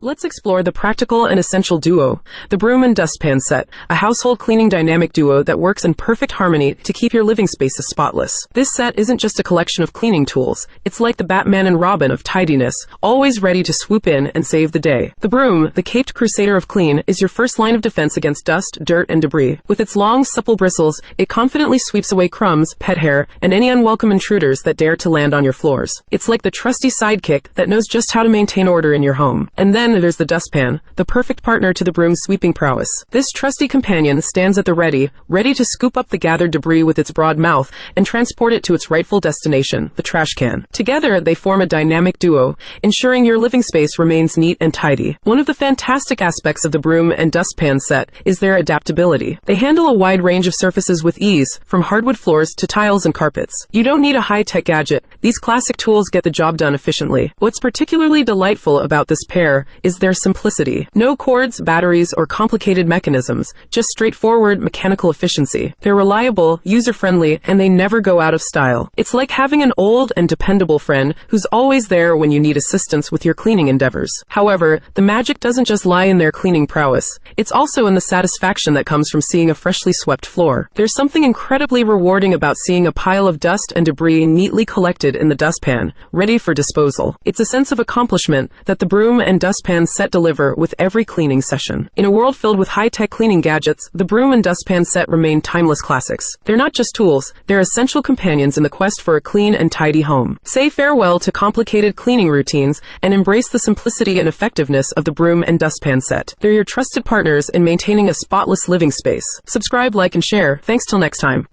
Let's explore the practical and essential duo, the Broom and Dustpan set, a household cleaning dynamic duo that works in perfect harmony to keep your living spaces spotless. This set isn't just a collection of cleaning tools, it's like the Batman and Robin of tidiness, always ready to swoop in and save the day. The broom, the caped crusader of clean, is your first line of defense against dust, dirt, and debris. With its long, supple bristles, it confidently sweeps away crumbs, pet hair, and any unwelcome intruders that dare to land on your floors. It's like the trusty sidekick that knows just how to maintain order in your home. And then there's the dustpan, the perfect partner to the broom's sweeping prowess. This trusty companion stands at the ready to scoop up the gathered debris with its broad mouth and transport it to its rightful destination, the trash can. Together, they form a dynamic duo, ensuring your living space remains neat and tidy. One of the fantastic aspects of the Broom and Dustpan set is their adaptability. They handle a wide range of surfaces with ease, from hardwood floors to tiles and carpets. You don't need a high-tech gadget. These classic tools get the job done efficiently. What's particularly delightful about this pair is their simplicity. No cords, batteries, or complicated mechanisms, just straightforward mechanical efficiency. They're reliable, user-friendly, and they never go out of style. It's like having an old and dependable friend who's always there when you need assistance with your cleaning endeavors. However, the magic doesn't just lie in their cleaning prowess. It's also in the satisfaction that comes from seeing a freshly swept floor. There's something incredibly rewarding about seeing a pile of dust and debris neatly collected in the dustpan, ready for disposal. It's a sense of accomplishment that the Broom and Dustpan set deliver with every cleaning session. In a world filled with high-tech cleaning gadgets, the Broom and Dustpan set remain timeless classics. They're not just tools, they're essential companions in the quest for a clean and tidy home. Say farewell to complicated cleaning routines and embrace the simplicity and effectiveness of the Broom and Dustpan set. They're your trusted partners in maintaining a spotless living space. Subscribe, like, and share. Thanks till next time.